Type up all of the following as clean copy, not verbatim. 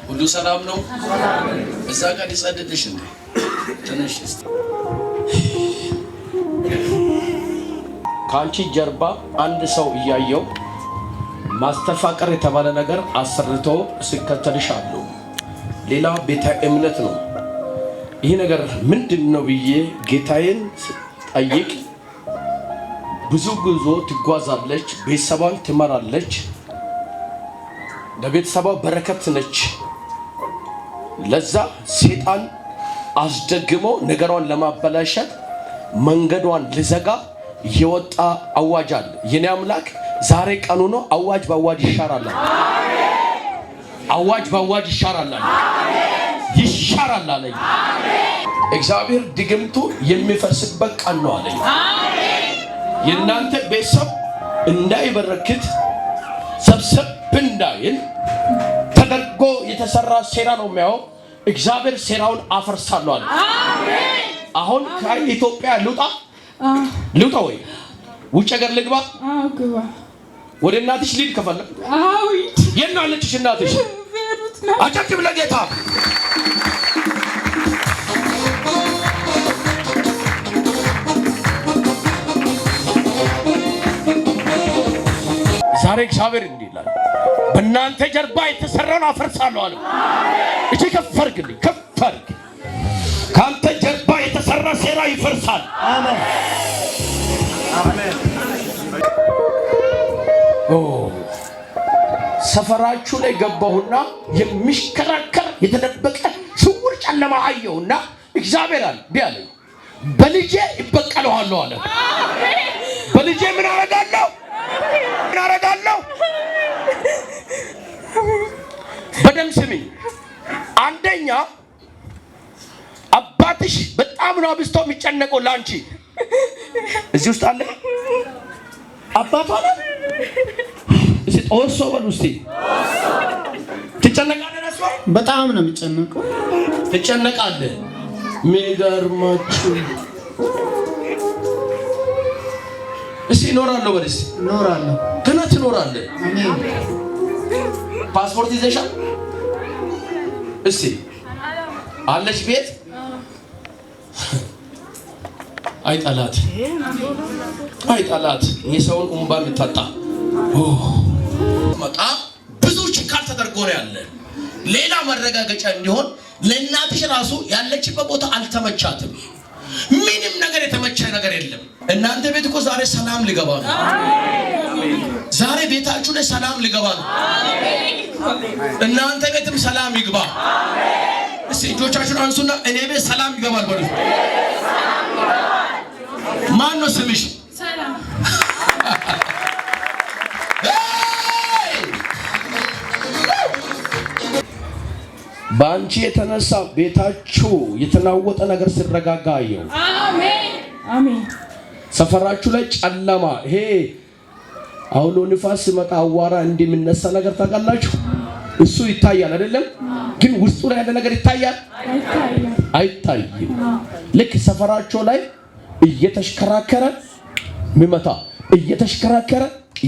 ሁሉ ሰላም ነው። እዛ ጋር ይጸድልሽ እንዴ ትንሽ እስቲ ካንቺ ጀርባ አንድ ሰው እያየው ማስተፋቀር የተባለ ነገር አሰርቶ ሲከተልሽ አሉ። ሌላ ቤተ እምነት ነው። ይሄ ነገር ምንድነው ብዬ ጌታዬን ጠይቅ። ብዙ ጉዞ ትጓዛለች፣ ቤተሰቧን ትመራለች፣ ለቤተሰቧ በረከት ነች። ለዛ ሰይጣን አስደግሞ ነገሯን ለማበላሸት መንገዷን ልዘጋ የወጣ አዋጅ አለ። የኔ አምላክ ዛሬ ቀኑ ነው። አዋጅ በአዋጅ ይሻራል። አዋጅ በአዋጅ ይሻራል። ይሻራል አለኝ እግዚአብሔር። ድግምቱ የሚፈርስበት ቀን ነው አለኝ። የእናንተ ቤተሰብ እንዳይበረክት ሰብሰብ እንዳይል ተደርጎ የተሰራ ሴራ ነው የሚያው። እግዚአብሔር ሴራውን አፈርሳለሁ አለ። አሁን ከኢትዮጵያ ልውጣ ወይ ውጭ ሀገር ልግባ? ግባ። ወደ እናትሽ ልሂድ ከፈለግ? የት ነው ያለችሽ እናትሽ? አጨብጭብ ለጌታ። ዛሬ እግዚአብሔር እንዲህ ይላል፣ በእናንተ ጀርባ የተሰራውን አፈርሳለሁ አለ። እቺ ከፈርግልኝ ከፈርግ ካንተ ጀርባ የተሰራ ሴራ ይፈርሳል። አሜን አሜን። ሰፈራችሁ ላይ ገባሁና የሚሽከራከር የተደበቀ ስውር ጨለማ አየሁና እግዚአብሔር አለ ቢያለኝ በልጄ ይበቀለዋለሁ አለ። በልጄ ምን አረጋለሁ? በደም ስሚኝ። አንደኛ አባትሽ በጣም ነው አብስቶ የሚጨነቀው ላንቺ። እዚህ ውስጥ አለ አባቷ አለ። እሺ ጦሶ በሉ እስቲ። ትጨነቃለህ? በጣም ነው የሚጨነቀው። ትጨነቃለህ? የሚገርማችሁ እሺ እኖራለሁ በልስ እኖራለሁ። ገና ትኖራለህ። አሜን። ፓስፖርት ይዘሻል? እሺ አለሽ ቤት? አይጣላት የሰውን እንባ የምታጣ መጣ። ብዙ ችካል ተደርጎ ነው ያለ። ሌላ መረጋገጫ እንዲሆን ለእናትሽ ራሱ ያለችበት ቦታ አልተመቻትም። ምንም ነገር የተመቻ ነገር የለም። እናንተ ቤት እኮ ዛሬ ሰላም ሊገባ ነው። ዛሬ ቤታችሁ ላይ ሰላም ሊገባ ነው። እናንተ ቤትም ሰላም ይግባ። እስቲ እጆቻችሁን አንሱና እኔ ቤት ሰላም ይገባል በሉ። ማን ነው ስምሽ? ሰላም። በአንቺ የተነሳ ቤታችሁ የተናወጠ ነገር ሲረጋጋ አየሁ። አሜን አሜን። ሰፈራችሁ ላይ ጨለማ፣ ይሄ አውሎ ንፋስ ሲመጣ አዋራ እንደሚነሳ ነገር ታውቃላችሁ? እሱ ይታያል አይደለም? ግን ውስጡ ላይ ያለ ነገር ይታያል አይታይም? ልክ ሰፈራችሁ ላይ እየተሽከራከረ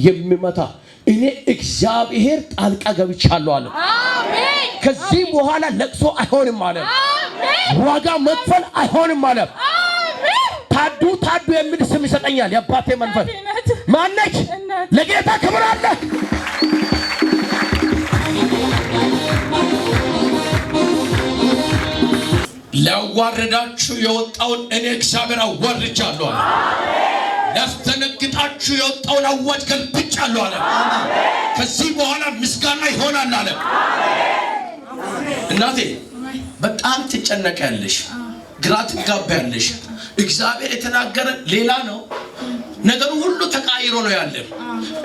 የሚመታ እኔ እግዚአብሔር ጣልቃ ገብቻለሁ አለ። አሜን። ከዚህ በኋላ ለቅሶ አይሆንም አለ። አሜን። ዋጋ መክፈል አይሆንም አለ። አሜን። ታዱ የሚል ስም ይሰጠኛል የአባቴ መንፈስ። ማነች? ለጌታ ክብር አለ። ሊያዋርዳችሁ የወጣውን እኔ እግዚአብሔር አዋርጃለሁ አለ። ሊያስደነግጣችሁ የወጣውን አዋጅ ገልብጫለሁ አለ። ከዚህ በኋላ ምስጋና ይሆናል አለ። እናቴ በጣም ትጨነቂያለሽ፣ ግራ ትጋቢያለሽ። እግዚአብሔር የተናገረ ሌላ ነው። ነገሩ ሁሉ ተቃይሮ ነው ያለ።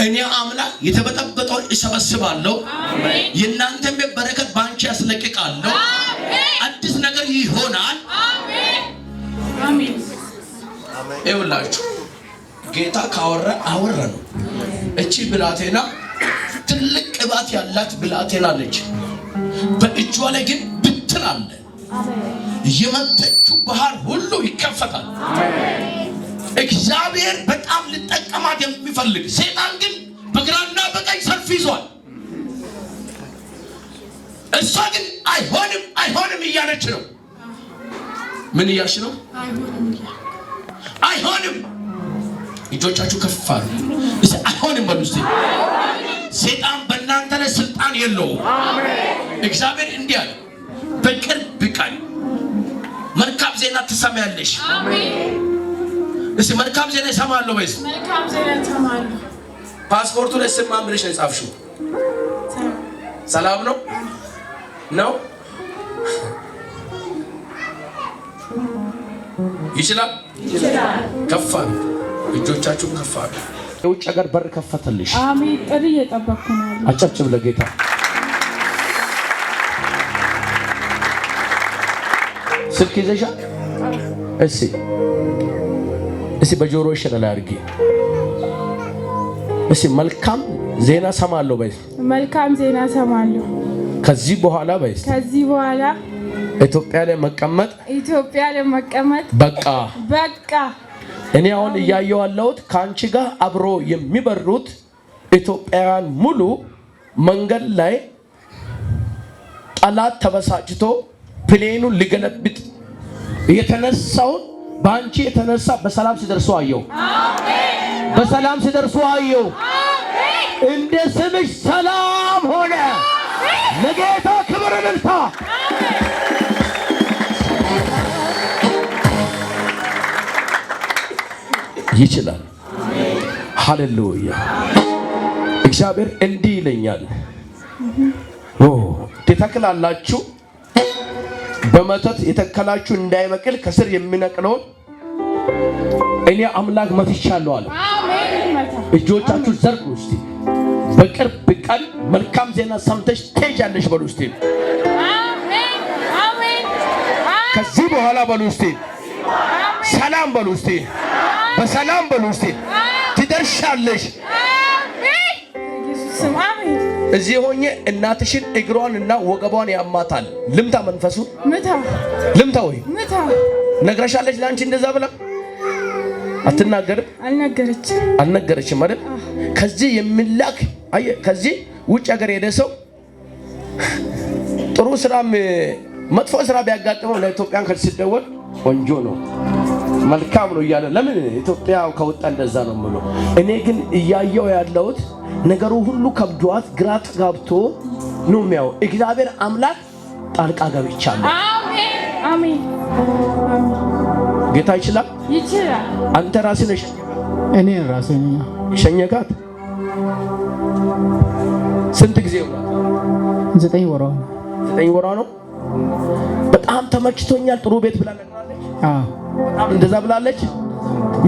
እኔ አምላክ የተበጠበጠውን እሰበስባለሁ። የእናንተም በረከት ባንቺ ያስለቅቃለሁ። አዲስ ነገር ይሆናል። አሜን። ይኸውላችሁ ጌታ ካወራ አወራ ነው። እቺ ብላቴና ትልቅ ቅባት ያላት ብላቴና ነች። በእጇ ላይ ግን ብትር አለ። የመጠችው ባህር ሁሉ ይከፈታል። እግዚአብሔር በጣም ሊጠቀማት የሚፈልግ ሰይጣን ግን በግራና በቀኝ ሰልፍ ይዟል። እሷ ግን አይሆንም እያለች ነው። ምን እያልሽ ነው? አይሆንም። እጆቻችሁ ከፍ አሉ። አይሆንም በሉ እስቲ። ሰይጣን በእናንተ ላይ ስልጣን የለውም። እግዚአብሔር እንዲህ አለ፣ በቅርብ ቀን መልካም ዜና ትሰማያለሽ። እስቲ መልካም ዜና እሰማለሁ ወይስ? መልካም ዜና እሰማለሁ። ፓስፖርቱ ላይ ስም ማን ብለሽ ነው የጻፍሽው? ሰላም ነው ነው? ይችላል። ከፍ አሉ። እጆቻችሁን ከፍ አሉ። የውጭ ሀገር በር ከፈተልሽ። አሜን። ጥሪ እየጠበቅኩ ነው። አጨብጭብ ለጌታ። ስልክ ይዘሻል? እስቲ በጆሮሽ ላይ አድርጊ። እስቲ መልካም ዜና ሰማለሁ በይ። መልካም ዜና ሰማለሁ። ከዚህ በኋላ በይ። ከዚህ በኋላ ኢትዮጵያ ላይ መቀመጥ በቃ። እኔ አሁን እያየሁ ያለሁት ከአንቺ ጋር አብሮ የሚበሩት ኢትዮጵያውያን ሙሉ መንገድ ላይ ጠላት ተበሳጭቶ ፕሌኑን ሊገለብጥ የተነሳውን በአንቺ የተነሳ በሰላም ሲደርሱ አየሁ። አሜን። በሰላም ሲደርሱ አየሁ። አሜን። እንደ ስምሽ ሰላም ሆነ። ለጌታ ክብር እልልታ። ይችላል። ሃሌሉያ። እግዚአብሔር እንዲህ ይለኛል፣ ትተክላላችሁ፣ በመተት የተከላችሁ እንዳይበቅል ከስር የሚነቅለውን እኔ አምላክ መትቻለሁ አለ። እጆቻችሁ ዘርጉ እስቲ። በቅርብ ቀን መልካም ዜና ሰምተሽ ትሄጃለሽ በሉ እስቲ። ከዚህ በኋላ በሉ እስቲ ሰላም በሉ እስቲ። በሰላም በሉ እስቲ። ትደርሻለሽ። እዚህ ሆኜ እናትሽን እግሯንና ወገቧን ያማታል። ልምታ መንፈሱ ልምታ ወይ ነግረሻለች? ለአንቺ እንደዛ ብላ አትናገርም? አልነገረችም አይደል? ከዚህ የሚላክ ከዚህ ውጭ ሀገር ሄደ ሰው ጥሩ ስራም መጥፎ ስራ ቢያጋጥመው ለኢትዮጵያን ሲደወል ቆንጆ ነው መልካም ነው እያለ ለምን ኢትዮጵያ ከወጣ እንደዛ ነው ምሎ። እኔ ግን እያየው ያለሁት ነገሩ ሁሉ ከብዷት ግራ ተጋብቶ ነው የሚያው። እግዚአብሔር አምላክ ጣልቃ ገብቻለሁ። አሜን። ጌታ ይችላል። አንተ ራስህ ነሽ። እኔ ራሴ ነኝ ሸኘካት። ስንት ጊዜ ነው? 9 ወራ። 9 ወራ ነው። በጣም ተመችቶኛል ጥሩ ቤት ብላ ነግራለች። በጣም እንደዛ ብላለች።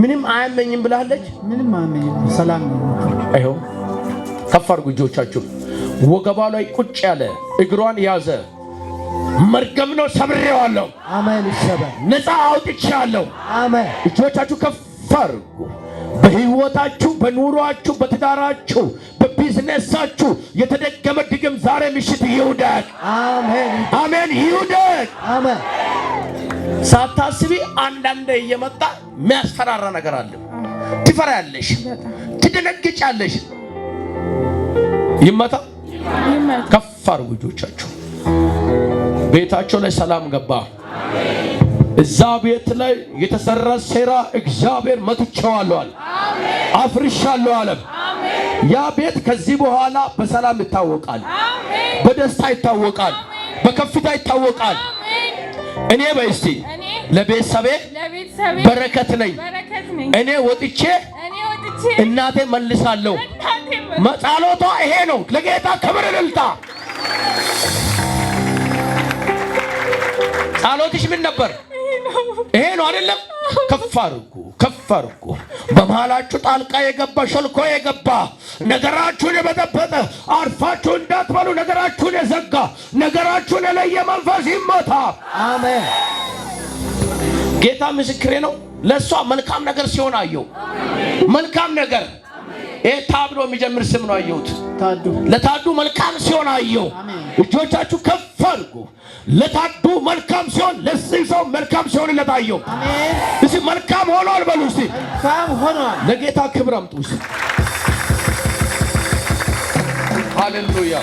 ምንም አያመኝም ብላለች። ምንም አያመኝም ሰላም ነው። አይሆ ከፍ አድርጉ እጆቻችሁ። ወገቧ ላይ ቁጭ ያለ እግሯን ያዘ መርገም ነው ሰብሬዋለሁ። አሜን። ይሰበር። ነፃ አውጥቻለሁ። አሜን። እጆቻችሁ ከፍ አድርጉ። በህይወታችሁ፣ በኑሯችሁ፣ በትዳራችሁ፣ በቢዝነሳችሁ የተደገመ ድግም ዛሬ ምሽት ይውደቅ። አሜን። አሜን። ይውደቅ። አሜን። ሳታስቢ አንዳንዴ እየመጣ የሚያስፈራራ ነገር አለ። ትፈራያለሽ፣ ትደነግጫለሽ። ይመታ። ከፍ አድርጉ እጆቻችሁ። ቤታቸው ላይ ሰላም ገባ። እዛ ቤት ላይ የተሰራ ሴራ እግዚአብሔር መትቼዋለሁ አለ። አፍርሻለሁ አለ። ያ ቤት ከዚህ በኋላ በሰላም ይታወቃል፣ በደስታ ይታወቃል፣ በከፍታ ይታወቃል። እኔ በእስቲ ለቤተሰቤ በረከት ነኝ። እኔ ወጥቼ እናቴ መልሳለሁ። ጸሎቷ ይሄ ነው። ለጌታ ክብር እልልታ። ጸሎትሽ ምን ነበር? ይሄ ነው አይደለም? ከፍ አድርጉ፣ ከፍ አድርጉ። በመሃላችሁ ጣልቃ የገባ ሸልኮ የገባ ነገራችሁን የበጠበጠ አርፋችሁ እንዳትበሉ ነገራችሁን የዘጋ ነገራችሁን የለየ መንፈስ ይመታ። አሜን። ጌታ ምስክሬ ነው። ለሷ መልካም ነገር ሲሆን አየሁ። መልካም ነገር ታብሎ የሚጀምር ስም ነው አየሁት። ለታዱ መልካም ሲሆን አየሁ። እጆቻችሁ ከፍ አድርጉ። ለታዱ መልካም ሲሆን ለዚህ ሰው መልካም ሲሆን ለታየው እሺ መልካም ሆኗል በሉ እስቲ። መልካም ሆኗል። ለጌታ ክብር አምጡ። ሃሌሉያ